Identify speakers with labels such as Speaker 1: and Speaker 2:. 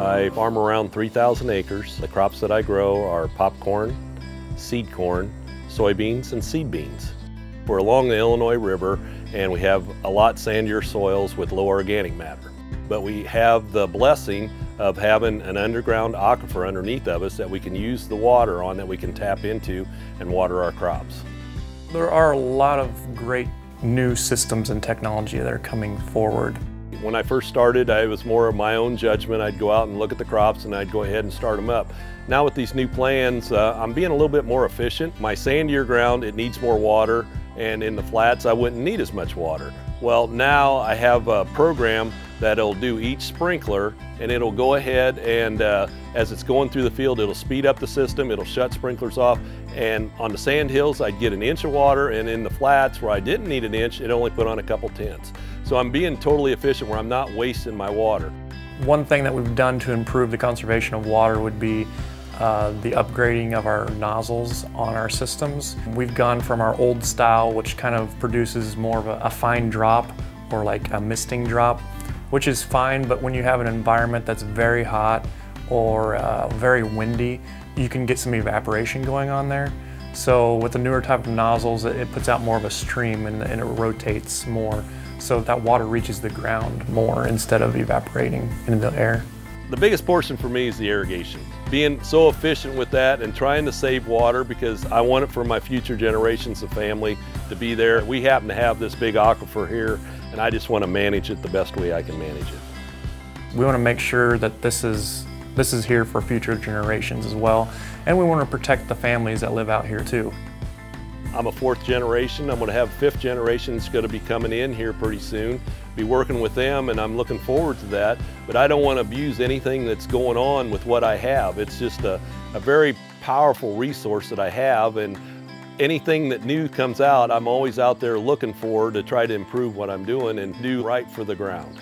Speaker 1: I farm around 3,000 acres. The crops that I grow are popcorn, seed corn, soybeans, and seed beans. We're along the Illinois River and we have a lot sandier soils with low organic matter. But we have the blessing of having an underground aquifer underneath of us that we can use the water on, that we can tap into and water our crops.
Speaker 2: There are a lot of great new systems and technology that are coming forward.
Speaker 1: When I first started, I was more of my own judgment. I'd go out and look at the crops and I'd go ahead and start them up. Now with these new plans, I'm being a little bit more efficient. My sandier ground, it needs more water, and in the flats, I wouldn't need as much water. Well, now I have a program that'll do each sprinkler, and it'll go ahead and as it's going through the field, it'll speed up the system, it'll shut sprinklers off, and on the sand hills, I'd get an inch of water, and in the flats where I didn't need an inch, it only put on a couple tenths. So I'm being totally efficient where I'm not wasting my water.
Speaker 2: One thing that we've done to improve the conservation of water would be the upgrading of our nozzles on our systems. We've gone from our old style, which kind of produces more of a fine drop or like a misting drop, which is fine, but when you have an environment that's very hot or very windy, you can get some evaporation going on there. So with the newer type of nozzles, it puts out more of a stream and it rotates more, so that water reaches the ground more instead of evaporating into the air.
Speaker 1: The biggest portion for me is the irrigation. Being so efficient with that and trying to save water because I want it for my future generations of family to be there. We happen to have this big aquifer here, and I just want to manage it the best way I can manage it.
Speaker 2: We want to make sure that this is here for future generations as well, and we want to protect the families that live out here too.
Speaker 1: I'm a fourth generation. I'm going to have fifth generation that's going to be coming in here pretty soon. Be working with them, and I'm looking forward to that. But I don't want to abuse anything that's going on with what I have. It's just a very powerful resource that I have, and anything that new comes out, I'm always out there looking for to try to improve what I'm doing and do right for the ground.